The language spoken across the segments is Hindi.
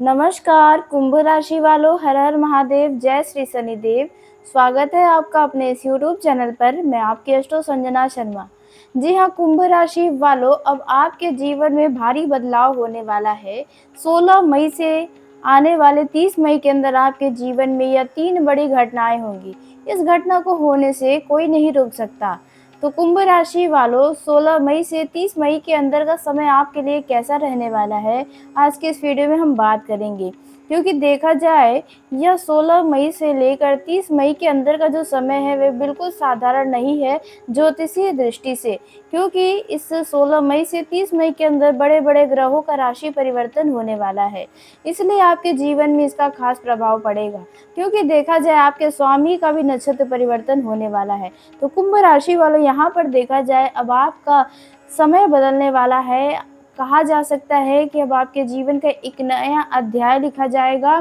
नमस्कार कुंभ राशि वालों, हर हर महादेव, जय श्री शनिदेव। स्वागत है आपका अपने इस यूट्यूब चैनल पर। मैं आपकी एस्ट्रो संजना शर्मा। जी हाँ, कुंभ राशि वालों, अब आपके जीवन में भारी बदलाव होने वाला है। 16 मई से आने वाले 30 मई के अंदर आपके जीवन में यह 3 बड़ी घटनाएं होंगी। इस घटना को होने से कोई नहीं रोक सकता। तो कुंभ राशि वालों, 16 मई से 30 मई के अंदर का समय आपके लिए कैसा रहने वाला है, आज के इस वीडियो में हम बात करेंगे। क्योंकि देखा जाए, यह 16 मई से लेकर 30 मई के अंदर का जो समय है वह बिल्कुल साधारण नहीं है ज्योतिषीय दृष्टि से। क्योंकि इस 16 मई से 30 मई के अंदर बड़े बड़े ग्रहों का राशि परिवर्तन होने वाला है, इसलिए आपके जीवन में इसका खास प्रभाव पड़ेगा। क्योंकि देखा जाए, आपके स्वामी का भी नक्षत्र परिवर्तन होने वाला है। तो कुंभ राशि वालों, यहाँ पर देखा जाए, अब आपका समय बदलने वाला है। कहा जा सकता है कि अब आपके जीवन का एक नया अध्याय लिखा जाएगा।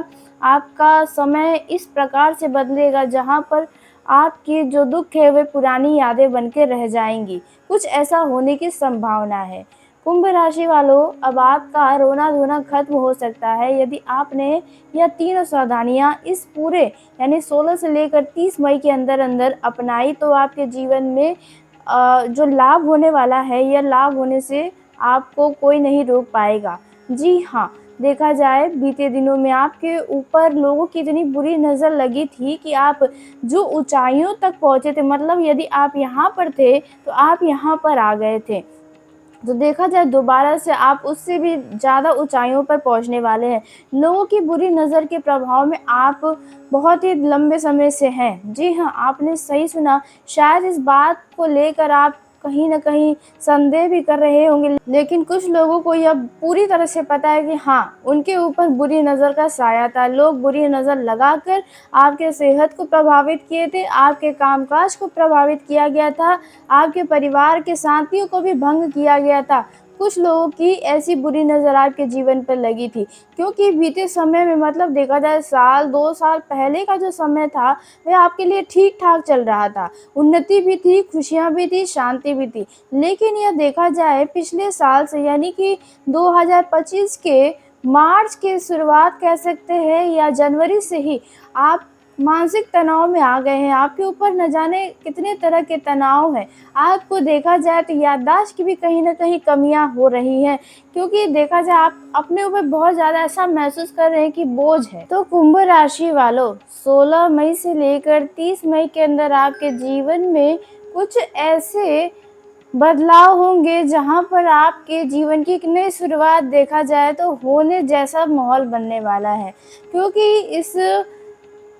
आपका समय इस प्रकार से बदलेगा जहाँ पर आपकी जो दुख है वे पुरानी यादें बन के रह जाएंगी। कुछ ऐसा होने की संभावना है। कुंभ राशि वालों, अब आपका रोना धोना खत्म हो सकता है यदि आपने यह तीनों सावधानियां इस पूरे यानी 16 से लेकर 30 मई के अंदर अंदर अपनाई, तो आपके जीवन में जो लाभ होने वाला है, यह लाभ होने से आपको कोई नहीं रोक पाएगा। जी हाँ, देखा जाए, बीते दिनों में आपके ऊपर लोगों की इतनी बुरी नज़र लगी थी कि आप जो ऊंचाइयों तक पहुंचे थे, मतलब यदि आप यहाँ पर थे तो आप यहाँ पर आ गए थे। तो देखा जाए, दोबारा से आप उससे भी ज़्यादा ऊंचाइयों पर पहुंचने वाले हैं। लोगों की बुरी नज़र के प्रभाव में आप बहुत ही लंबे समय से हैं। जी हाँ, आपने सही सुना। शायद इस बात को लेकर आप कहीं न कहीं संदेह भी कर रहे होंगे, लेकिन कुछ लोगों को यह पूरी तरह से पता है कि हाँ, उनके ऊपर बुरी नज़र का साया था। लोग बुरी नज़र लगाकर आपके सेहत को प्रभावित किए थे, आपके कामकाज को प्रभावित किया गया था, आपके परिवार के साथियों को भी भंग किया गया था। कुछ लोगों की ऐसी बुरी नज़र आपके जीवन पर लगी थी। क्योंकि बीते समय में, मतलब देखा जाए, साल 2 साल पहले का जो समय था वह आपके लिए ठीक ठाक चल रहा था। उन्नति भी थी, खुशियाँ भी थी, शांति भी थी। लेकिन यह देखा जाए, पिछले साल से यानी कि 2025 के मार्च के शुरुआत कह सकते हैं या जनवरी से ही आप मानसिक तनाव में आ गए हैं। आपके ऊपर न जाने कितने तरह के तनाव हैं। आपको देखा जाए तो याददाश्त की भी कहीं न कहीं कमियां हो रही हैं। क्योंकि देखा जाए, आप अपने ऊपर बहुत ज़्यादा ऐसा महसूस कर रहे हैं कि बोझ है। तो कुंभ राशि वालों, 16 मई से लेकर 30 मई के अंदर आपके जीवन में कुछ ऐसे बदलाव होंगे जहाँ पर आपके जीवन की एक नई शुरुआत, देखा जाए तो, होने जैसा माहौल बनने वाला है। क्योंकि इस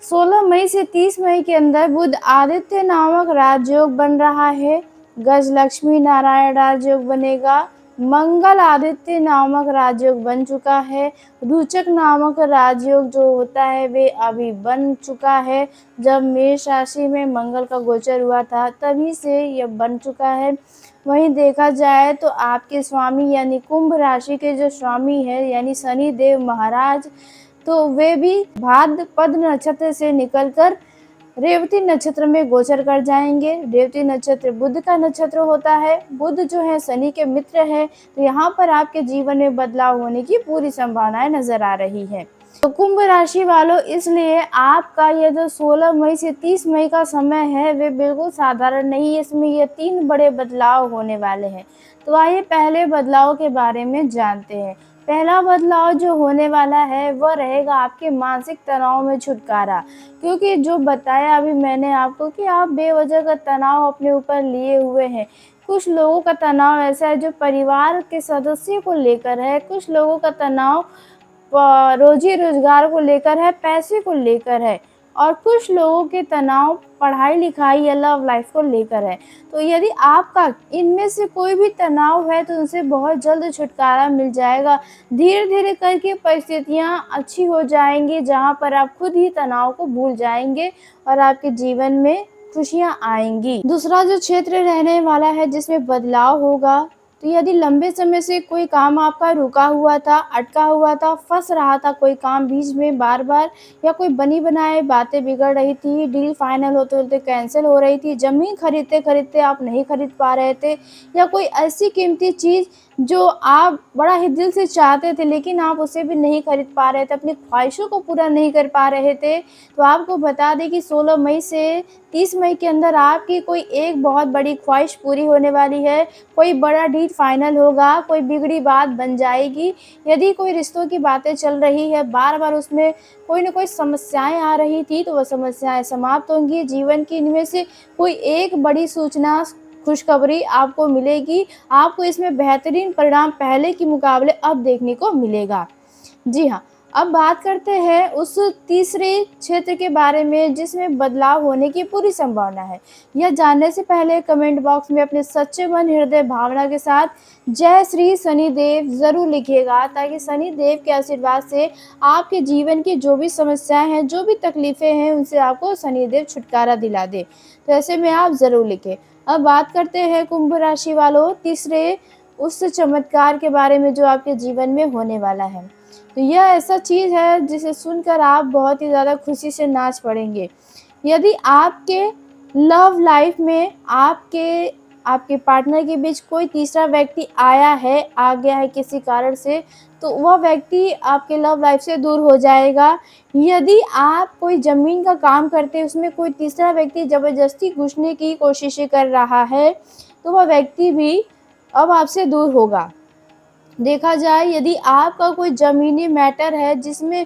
16 मई से 30 मई के अंदर बुध आदित्य नामक राजयोग बन रहा है। गज लक्ष्मी नारायण राजयोग बनेगा। मंगल आदित्य नामक राजयोग बन चुका है। रुचक नामक राजयोग जो होता है वे अभी बन चुका है। जब मेष राशि में मंगल का गोचर हुआ था तभी से यह बन चुका है। वहीं देखा जाए तो आपके स्वामी यानी कुंभ राशि के जो स्वामी है यानी शनि देव महाराज, तो वे भी भाद्रपद नक्षत्र से निकलकर रेवती नक्षत्र में गोचर कर जाएंगे। रेवती नक्षत्र बुध का नक्षत्र होता है। बुध जो है शनि के मित्र है। तो यहाँ पर आपके जीवन में बदलाव होने की पूरी संभावनाएं नजर आ रही है। तो कुंभ राशि वालों, इसलिए आपका यह जो 16 मई से 30 मई का समय है वे बिल्कुल साधारण नहीं है। इसमें ये 3 बड़े बदलाव होने वाले हैं। तो आइए पहले बदलाव के बारे में जानते हैं। पहला बदलाव जो होने वाला है वह रहेगा आपके मानसिक तनाव में छुटकारा। क्योंकि जो बताया अभी मैंने आपको कि आप बेवजह का तनाव अपने ऊपर लिए हुए हैं। कुछ लोगों का तनाव ऐसा है जो परिवार के सदस्यों को लेकर है। कुछ लोगों का तनाव रोजी रोजगार को लेकर है, पैसे को लेकर है, और कुछ लोगों के तनाव पढ़ाई लिखाई या लव लाइफ को लेकर है। तो यदि आपका इनमें से कोई भी तनाव है तो उनसे बहुत जल्द छुटकारा मिल जाएगा। धीरे धीरे करके परिस्थितियां अच्छी हो जाएंगी जहां पर आप खुद ही तनाव को भूल जाएंगे और आपके जीवन में खुशियां आएंगी। दूसरा जो क्षेत्र रहने वाला है जिसमें बदलाव होगा, तो यदि लंबे समय से कोई काम आपका रुका हुआ था, अटका हुआ था, फंस रहा था कोई काम बीच में बार बार, या कोई बनी बनाई बातें बिगड़ रही थी, डील फाइनल होते होते कैंसिल हो रही थी, जमीन खरीदते खरीदते आप नहीं खरीद पा रहे थे, या कोई ऐसी कीमती चीज़ जो आप बड़ा ही दिल से चाहते थे लेकिन आप उसे भी नहीं खरीद पा रहे थे, अपनी ख्वाहिशों को पूरा नहीं कर पा रहे थे, तो आपको बता दें कि 16 मई से 30 मई के अंदर आपकी कोई एक बहुत बड़ी ख्वाहिश पूरी होने वाली है। कोई बड़ा डील फाइनल होगा, कोई बिगड़ी बात बन जाएगी। यदि कोई रिश्तों की बातें चल रही है, बार-बार उसमें कोई न कोई समस्याएँ आ रही थी, तो वो समस्याएँ समाप्त होंगी। जीवन की इनमें से कोई एक बड़ी सूचना, खुशखबरी आपको मिलेगी। आपको इसमें बेहतरीन परिणाम पहले के मुकाबले अब देखने को मिलेगा। जी हाँ, अब बात करते हैं उस तीसरे क्षेत्र के बारे में जिसमें बदलाव होने की पूरी संभावना है। यह जानने से पहले कमेंट बॉक्स में अपने सच्चे मन, हृदय, भावना के साथ जय श्री शनिदेव ज़रूर लिखिएगा, ताकि शनिदेव के आशीर्वाद से आपके जीवन की जो भी समस्याएँ हैं, जो भी तकलीफ़ें हैं, उनसे आपको शनिदेव छुटकारा दिला दे। तो ऐसे में आप ज़रूर लिखें। अब बात करते हैं कुंभ राशि वालों तीसरे उस चमत्कार के बारे में जो आपके जीवन में होने वाला है। तो यह ऐसा चीज़ है जिसे सुनकर आप बहुत ही ज़्यादा खुशी से नाच पड़ेंगे। यदि आपके लव लाइफ में आपके आपके पार्टनर के बीच कोई तीसरा व्यक्ति आया है, आ गया है किसी कारण से, तो वह व्यक्ति आपके लव लाइफ से दूर हो जाएगा। यदि आप कोई ज़मीन का काम करते हैं, उसमें कोई तीसरा व्यक्ति ज़बरदस्ती घुसने की कोशिशें कर रहा है, तो वह व्यक्ति भी अब आपसे दूर होगा। देखा जाए यदि आपका कोई ज़मीनी मैटर है जिसमें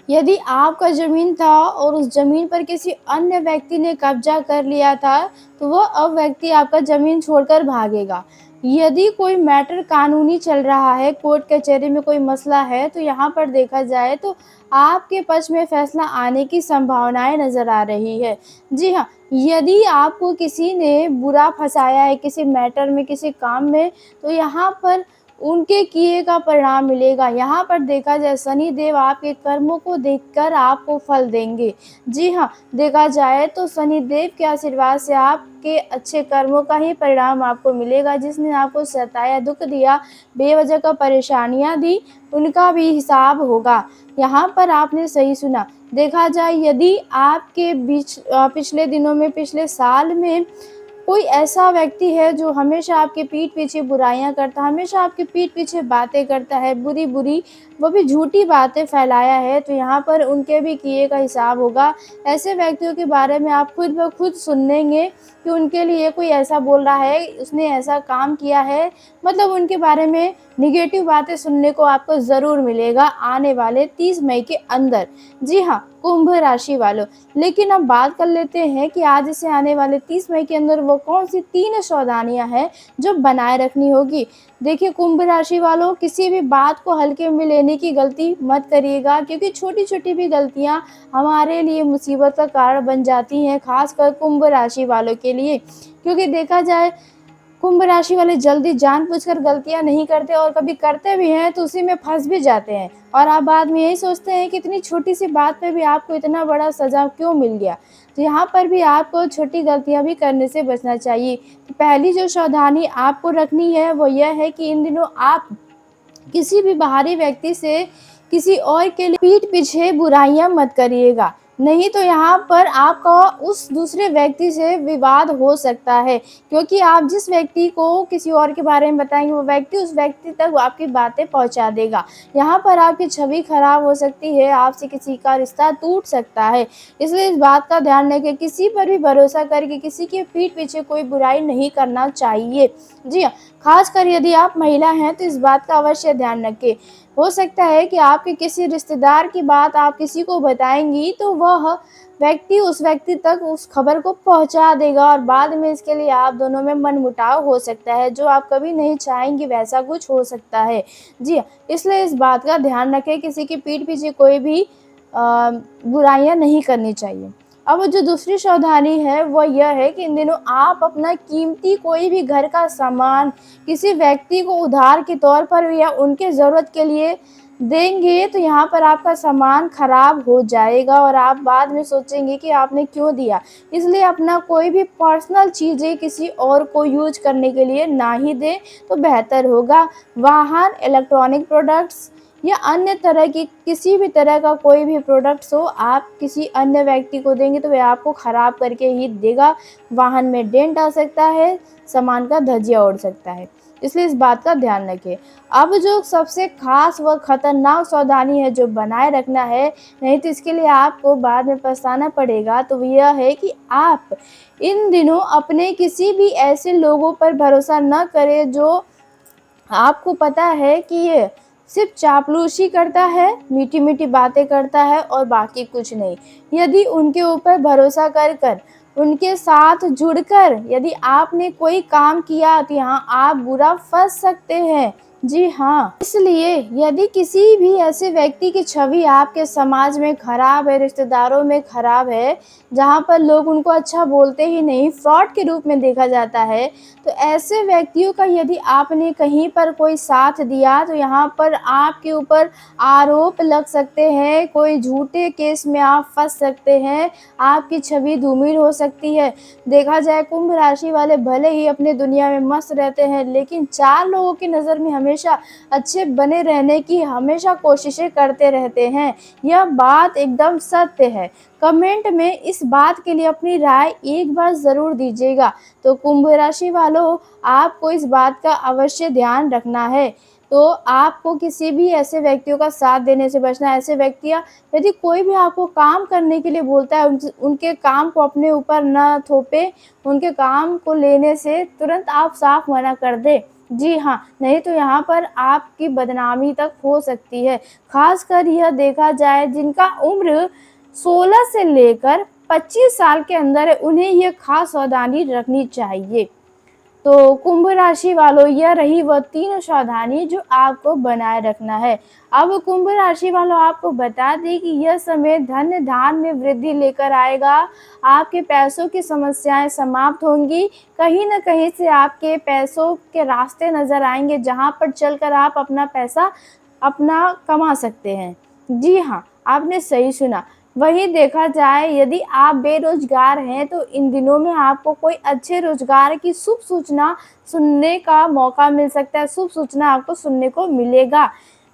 यदि आपका ज़मीन था और उस ज़मीन पर किसी अन्य व्यक्ति ने कब्ज़ा कर लिया था, तो वह अब व्यक्ति आपका ज़मीन छोड़कर भागेगा। यदि कोई मैटर कानूनी चल रहा है, कोर्ट कचहरी में कोई मसला है, तो यहाँ पर देखा जाए तो आपके पक्ष में फ़ैसला आने की संभावनाएँ नज़र आ रही है। जी हाँ, यदि आपको किसी ने बुरा फँसाया है किसी मैटर में, किसी काम में, तो यहाँ पर उनके किए का परिणाम मिलेगा। यहाँ पर देखा जाए शनिदेव आपके कर्मों को देखकर आपको फल देंगे। जी हाँ, देखा जाए तो शनिदेव के आशीर्वाद से आपके अच्छे कर्मों का ही परिणाम आपको मिलेगा। जिसने आपको सताया, दुःख दिया, बेवजह का परेशानियाँ दी, उनका भी हिसाब होगा। यहाँ पर आपने सही सुना। देखा जाए यदि आपके बीच पिछले दिनों में, पिछले साल में कोई ऐसा व्यक्ति है जो हमेशा आपके पीठ पीछे बुराइयाँ करता है, हमेशा आपके पीठ पीछे बातें करता है, बुरी-बुरी, वो भी झूठी बातें फैलाया है, तो यहाँ पर उनके भी किए का हिसाब होगा। ऐसे व्यक्तियों के बारे में आप खुद ब खुद सुनेंगे कि उनके लिए कोई ऐसा बोल रहा है, उसने ऐसा काम किया है, मतलब उनके बारे में नेगेटिव बातें सुनने को आपको ज़रूर मिलेगा आने वाले 30 मई के अंदर। जी हाँ, कुंभ राशि वालों। लेकिन अब बात कर लेते हैं कि आज से आने वाले 30 मई के अंदर वो कौन-सी 3 सावधानियाँ हैं जो बनाए रखनी होगी। देखिए कुंभ राशि वालों, किसी भी बात को हल्के में लेने की गलती मत करिएगा, क्योंकि छोटी-छोटी भी गलतियाँ हमारे लिए मुसीबत का कारण बन जाती हैं, ख़ासकर कुंभ राशि वालों के लिए। क्योंकि देखा जाए कुंभ राशि वाले जल्दी जानबूझकर गलतियाँ नहीं करते, और कभी करते भी हैं तो उसी में फँस भी जाते हैं, और आप बाद में यही सोचते हैं कि इतनी छोटी-सी बात पे भी आपको इतना बड़ा सज़ा क्यों मिल गया। तो यहाँ पर भी आपको छोटी गलतियाँ भी करने से बचना चाहिए। तो पहली जो सावधानी आपको रखनी है वो यह है कि इन दिनों आप किसी भी बाहरी व्यक्ति से किसी और के लिए पीठ पीछे बुराइयाँ मत करिएगा। नहीं तो यहाँ पर आपका उस दूसरे व्यक्ति से विवाद हो सकता है, क्योंकि आप जिस व्यक्ति को किसी और के बारे में बताएँगे, वो व्यक्ति उस व्यक्ति तक आपकी बातें पहुँचा देगा। यहाँ पर आपकी छवि खराब हो सकती है, आपसे किसी का रिश्ता टूट सकता है। इसलिए इस बात का ध्यान रखें, किसी पर भी भरोसा करके किसी के पीठ पीछे कोई बुराई नहीं करना चाहिए। जी हाँ, ख़ासकर यदि आप महिला हैं तो इस बात का अवश्य ध्यान रखें। हो सकता है कि आपके किसी रिश्तेदार की बात आप किसी को बताएँगी, तो वह व्यक्ति उस व्यक्ति तक उस खबर को पहुँचा देगा, और बाद में इसके लिए आप दोनों में मनमुटाव हो सकता है, जो आप कभी नहीं चाहेंगी वैसा कुछ हो सकता है। जी हाँ, इसलिए इस बात का ध्यान रखें, किसी की पीठ पीछे कोई भी बुराइयाँ नहीं करनी चाहिए। अब जो दूसरी सावधानी है वो यह है कि इन दिनों आप अपना कीमती कोई भी घर का सामान किसी व्यक्ति को उधार के तौर पर या उनके ज़रूरत के लिए देंगे, तो यहाँ पर आपका सामान खराब हो जाएगा और आप बाद में सोचेंगे कि आपने क्यों दिया। इसलिए अपना कोई भी पर्सनल चीज़ें किसी और को यूज़ करने के लिए ना ही दें तो बेहतर होगा। वाहन, इलेक्ट्रॉनिक प्रोडक्ट्स या अन्य तरह की किसी भी तरह का कोई भी प्रोडक्ट्स हो, आप किसी अन्य व्यक्ति को देंगे तो वह आपको ख़राब करके ही देगा। वाहन में डेंट आ सकता है, सामान का धज्जिया उड़ सकता है। इसलिए इस बात का ध्यान रखें। अब जो सबसे ख़ास व ख़तरनाक सावधानी है जो बनाए रखना है, नहीं तो इसके लिए आपको बाद में पछताना पड़ेगा, तो यह है कि आप इन दिनों अपने किसी भी ऐसे लोगों पर भरोसा न करें जो आपको पता है कि ये सिर्फ़ चापलूसी करता है, मीठी-मीठी बातें करता है और बाकी कुछ नहीं। यदि उनके ऊपर भरोसा कर उनके साथ जुड़कर यदि आपने कोई काम किया तो यहाँ आप बुरा फँस सकते हैं। जी हाँ, इसलिए यदि किसी भी ऐसे व्यक्ति की छवि आपके समाज में खराब है, रिश्तेदारों में खराब है, जहाँ पर लोग उनको अच्छा बोलते ही नहीं, फ्रॉड के रूप में देखा जाता है, तो ऐसे व्यक्तियों का यदि आपने कहीं पर कोई साथ दिया तो यहाँ पर आपके ऊपर आरोप लग सकते हैं, कोई झूठे केस में आप फँस सकते हैं, आपकी छवि धूमिल हो सकती है। देखा जाए कुंभ राशि वाले भले ही अपनी दुनिया में मस्त रहते हैं, लेकिन 4 लोगों की नज़र में हमेशा अच्छे बने रहने की हमेशा कोशिशें करते रहते हैं। यह बात एकदम सत्य है। कमेंट में इस बात के लिए अपनी राय एक बार ज़रूर दीजिएगा। तो कुंभ राशि वालों, आपको इस बात का अवश्य ध्यान रखना है। तो आपको किसी भी ऐसे व्यक्तियों का साथ देने से बचना है। ऐसे व्यक्तियाँ यदि कोई भी आपको काम करने के लिए बोलता है, उनके काम को अपने ऊपर ना थोपें, उनके काम को लेने से तुरंत आप साफ मना कर दें। जी हाँ, नहीं तो यहाँ पर आपकी बदनामी तक हो सकती है। ख़ासकर यह देखा जाए जिनका उम्र 16 से लेकर 25 साल के अंदर है, उन्हें यह ख़ास सावधानी रखनी चाहिए। तो कुंभ राशि वालों, यह रही वह 3 सावधानी जो आपको बनाए रखना है। अब कुंभ राशि वालों, आपको बता दें कि यह समय धन धान में वृद्धि लेकर आएगा। आपके पैसों की समस्याएं समाप्त होंगी। कहीं न कहीं से आपके पैसों के रास्ते नज़र आएँगे, जहाँ पर चलकर आप अपना पैसा अपना कमा सकते हैं। जी हाँ, आपने सही सुना। वहीं देखा जाए यदि आप बेरोज़गार हैं तो इन दिनों में आपको कोई अच्छे रोज़गार की शुभ सूचना सुनने का मौका मिल सकता है, शुभ सूचना आपको सुनने को मिलेगा।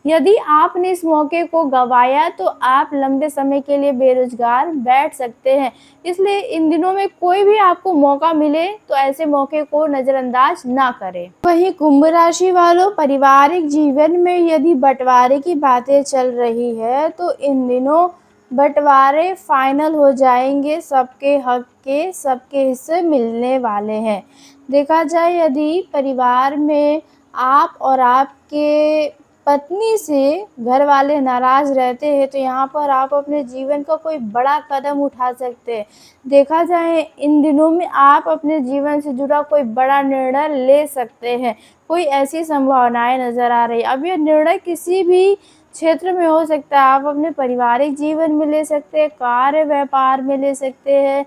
यदि आपने इस मौके को गँवाया तो आप लंबे समय के लिए बेरोज़गार बैठ सकते हैं। इसलिए इन दिनों में कोई भी आपको मौका मिले तो ऐसे मौके को नज़रअंदाज ना करें। वहीं कुंभ राशि वालों, पारिवारिक जीवन में यदि बँटवारे की बातें चल रही है तो इन दिनों बँटवारे फाइनल हो जाएँगे, सबके हक के सबके हिस्से मिलने वाले हैं। देखा जाए यदि परिवार में आप और आपके पत्नी से घर वाले नाराज़ रहते हैं तो यहाँ पर आप अपने जीवन का कोई बड़ा कदम उठा सकते हैं। देखा जाए इन दिनों में आप अपने जीवन से जुड़ा कोई बड़ा निर्णय ले सकते हैं, कोई ऐसी संभावनाएँ नज़र आ रही हैं। अब यह निर्णय किसी भी क्षेत्र में हो सकता है, आप अपने पारिवारिक जीवन में ले सकते हैं, कार्य व्यापार में ले सकते हैं,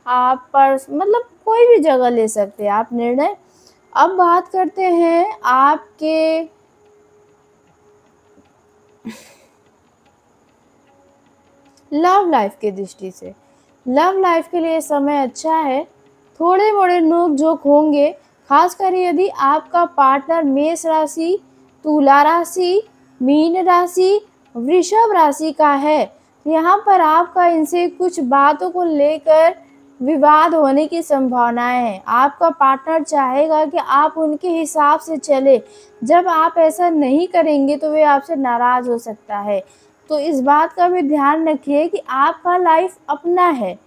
आप पर मतलब कोई भी जगह ले सकते हैं आप निर्णय। अब बात करते हैं आपके लव लाइफ़ की दृष्टि से। लव लाइफ़ के लिए समय अच्छा है, थोड़े-मोड़े नोक-झोंक होंगे, ख़ासकर यदि आपका पार्टनर मेष राशि, तुला राशि, मीन राशि, वृषभ राशि का है। यहाँ पर आपका इनसे कुछ बातों को लेकर विवाद होने की संभावनाएँ हैं। आपका पार्टनर चाहेगा कि आप उनके हिसाब से चलें, जब आप ऐसा नहीं करेंगे तो वे आपसे नाराज़ हो सकता है। तो इस बात का भी ध्यान रखिए कि आपका लाइफ़ अपना है,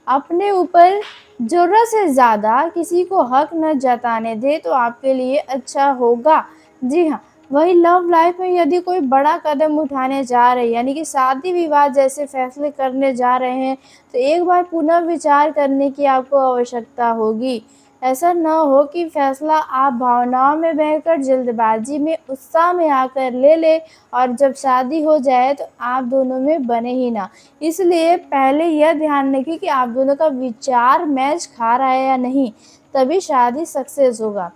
अपने ऊपर ज़रूरत से ज़्यादा किसी को हक न जताने दें तो आपके लिए अच्छा होगा। जी हाँ, वहीं लव लाइफ़ में यदि कोई बड़ा कदम उठाने जा रहे हैं, यानी कि शादी-विवाह जैसे फैसले करने जा रहे हैं, तो एक बार पुनः विचार करने की आपको आवश्यकता होगी। ऐसा न हो कि फैसला आप भावनाओं में बहकर जल्दबाज़ी में, उत्साह में आकर ले लें और जब शादी हो जाए तो आप दोनों में बने ही ना। इसलिए पहले यह ध्यान रखिए कि आप दोनों का विचार मैच खा रहा है या नहीं, तभी शादी सक्सेस होगा।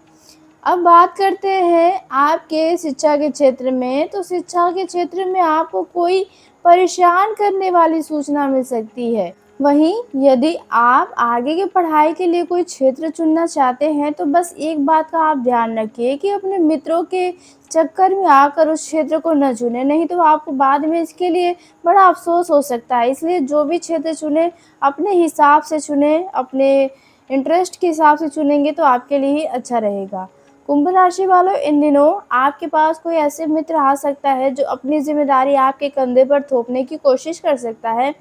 अब बात करते हैं आपके शिक्षा के क्षेत्र में, तो शिक्षा के क्षेत्र में आपको कोई परेशान करने वाली सूचना मिल सकती है। वहीं यदि आप आगे की पढ़ाई के लिए कोई क्षेत्र चुनना चाहते हैं तो बस एक बात का आप ध्यान रखिए कि अपने मित्रों के चक्कर में आकर उस क्षेत्र को न चुनें, नहीं तो आपको बाद में इसके लिए बड़ा अफ़सोस हो सकता है। इसलिए जो भी क्षेत्र चुनें, अपने हिसाब से चुनें, अपने इंटरेस्ट के हिसाब से चुनेंगे तो आपके लिए ही अच्छा रहेगा। कुंभ राशि वालों, इन दिनों आपके पास कोई ऐसे मित्र आ सकता है जो अपनी ज़िम्मेदारी आपके कंधे पर थोपने की कोशिश कर सकता है,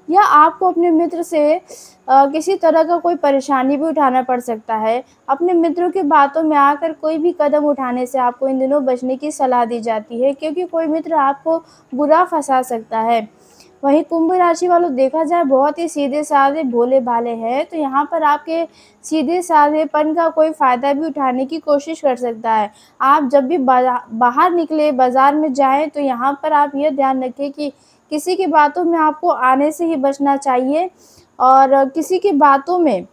या आपको अपने मित्र से किसी तरह का कोई परेशानी भी उठाना पड़ सकता है। अपने मित्रों की बातों में आकर कोई भी कदम उठाने से आपको इन दिनों बचने की सलाह दी जाती है, क्योंकि कोई मित्र आपको बुरा फँसा सकता है। वहीं कुंभ राशि वालों, देखा जाए बहुत ही सीधे-साधे भोले-भाले हैं, तो यहाँ पर आपके सीधे-साधेपन का कोई फ़ायदा भी उठाने की कोशिश कर सकता है। आप जब भी बाहर निकले, बाज़ार में जाएँ, तो यहाँ पर आप ये ध्यान रखें कि किसी की बातों में आपको आने से ही बचना चाहिए, और किसी की बातों में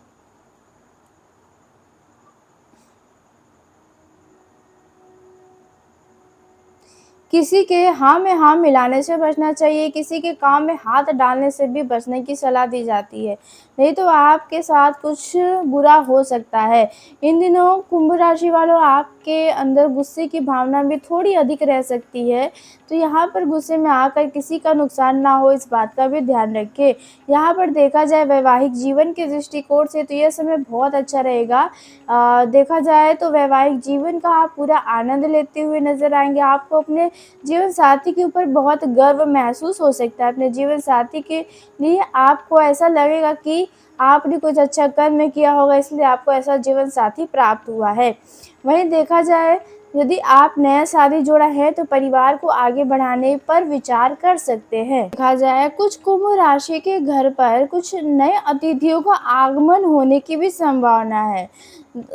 किसी के हाँ में हाँ मिलाने से बचना चाहिए, किसी के काम में हाथ डालने से भी बचने की सलाह दी जाती है, नहीं तो आपके साथ कुछ बुरा हो सकता है। इन दिनों कुंभ राशि वालों, आपके अंदर गुस्से की भावना भी थोड़ी अधिक रह सकती है, तो यहाँ पर गुस्से में आकर किसी का नुकसान ना हो, इस बात का भी ध्यान रखें। यहाँ पर देखा जाए वैवाहिक जीवन के दृष्टिकोण से तो यह समय बहुत अच्छा रहेगा। देखा जाए तो वैवाहिक जीवन का आप पूरा आनंद लेते हुए नज़र आएँगे। आपको अपने जीवन साथी के ऊपर बहुत गर्व महसूस हो सकता है। अपने जीवन साथी के लिए आपको ऐसा लगेगा कि आपने कुछ अच्छा कर्म किया होगा, इसलिए आपको ऐसा जीवन साथी प्राप्त हुआ है। वहीं देखा जाए, यदि आप नया शादी जोड़ा है तो परिवार को आगे बढ़ाने पर विचार कर सकते हैं। देखा जाए, कुछ कुंभ राशि के घर पर कुछ नए अतिथियों का आगमन होने की भी संभावना है।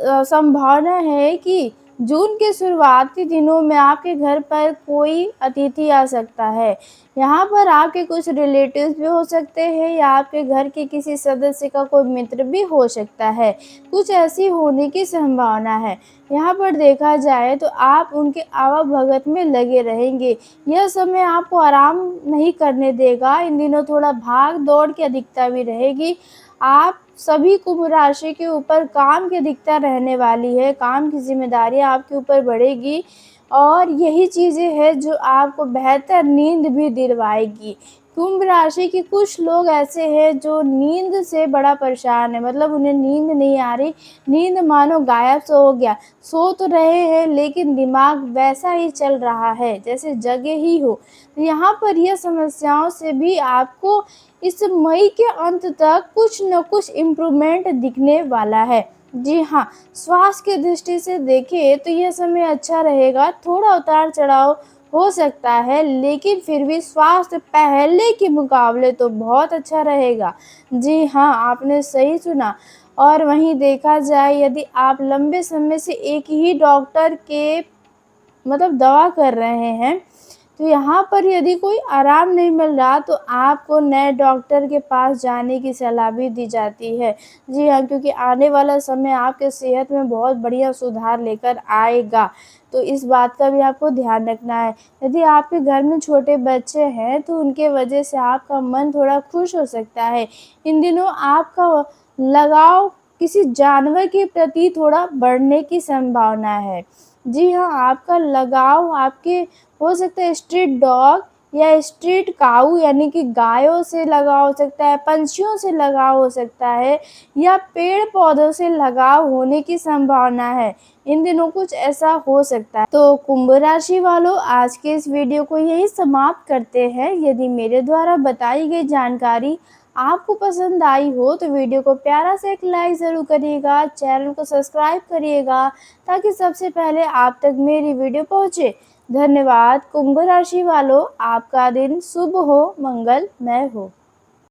संभावना है कि जून के शुरुआती दिनों में आपके घर पर कोई अतिथि आ सकता है। यहाँ पर आपके कुछ रिलेटिव्स भी हो सकते हैं, या आपके घर के किसी सदस्य का कोई मित्र भी हो सकता है। कुछ ऐसी होने की संभावना है। यहाँ पर देखा जाए तो आप उनके आवाभगत में लगे रहेंगे। यह समय आपको आराम नहीं करने देगा। इन दिनों थोड़ा भाग-दौड़ की अधिकता भी रहेगी। आप सभी कुंभ राशि के ऊपर काम की अधिकता रहने वाली है, काम की ज़िम्मेदारियाँ आपके ऊपर बढ़ेगी, और यही चीज़ें हैं जो आपको बेहतर नींद भी दिलवाएगी। कुंभ राशि के कुछ लोग ऐसे हैं जो नींद से बड़ा परेशान है, मतलब उन्हें नींद नहीं आ रही, नींद मानो गायब सा हो गया। सो तो रहे हैं लेकिन दिमाग वैसा ही चल रहा है जैसे जगे ही हो। तो यहाँ पर यह समस्याओं से भी आपको इस मई के अंत तक कुछ न कुछ इम्प्रूवमेंट दिखने वाला है। जी हाँ, स्वास्थ्य की दृष्टि से देखें तो यह समय अच्छा रहेगा, थोड़ा उतार-चढ़ाव हो सकता है, लेकिन फिर भी स्वास्थ्य पहले के मुकाबले तो बहुत अच्छा रहेगा। जी हाँ, आपने सही सुना। और वहीं देखा जाए, यदि आप लंबे समय से एक ही डॉक्टर के मतलब दवा कर रहे हैं, तो यहाँ पर यदि कोई आराम नहीं मिल रहा तो आपको नए डॉक्टर के पास जाने की सलाह भी दी जाती है। जी हाँ, क्योंकि आने वाला समय आपके सेहत में बहुत बढ़िया सुधार लेकर आएगा, तो इस बात का भी आपको ध्यान रखना है। यदि आपके घर में छोटे बच्चे हैं तो उनके वजह से आपका मन थोड़ा खुश हो सकता है। इन दिनों आपका लगाव किसी जानवर के प्रति थोड़ा बढ़ने की संभावना है। जी हाँ, आपका लगाव आपके हो सकता है स्ट्रीट डॉग या स्ट्रीट काऊ यानी कि गायों से लगाव हो सकता है, पंछियों से लगाव हो सकता है, या पेड़-पौधों से लगाव होने की संभावना है। इन दिनों कुछ ऐसा हो सकता है। तो कुंभ राशि वालों, आज के इस वीडियो को यहीं समाप्त करते हैं। यदि मेरे द्वारा बताई गई जानकारी आपको पसंद आई हो तो वीडियो को प्यारा सा एक लाइक ज़रूर करिएगा, चैनल को सब्सक्राइब करिएगा, ताकि सबसे पहले आप तक मेरी वीडियो पहुँचे। धन्यवाद। कुंभ राशि वालों, आपका दिन शुभ हो, मंगलमय हो।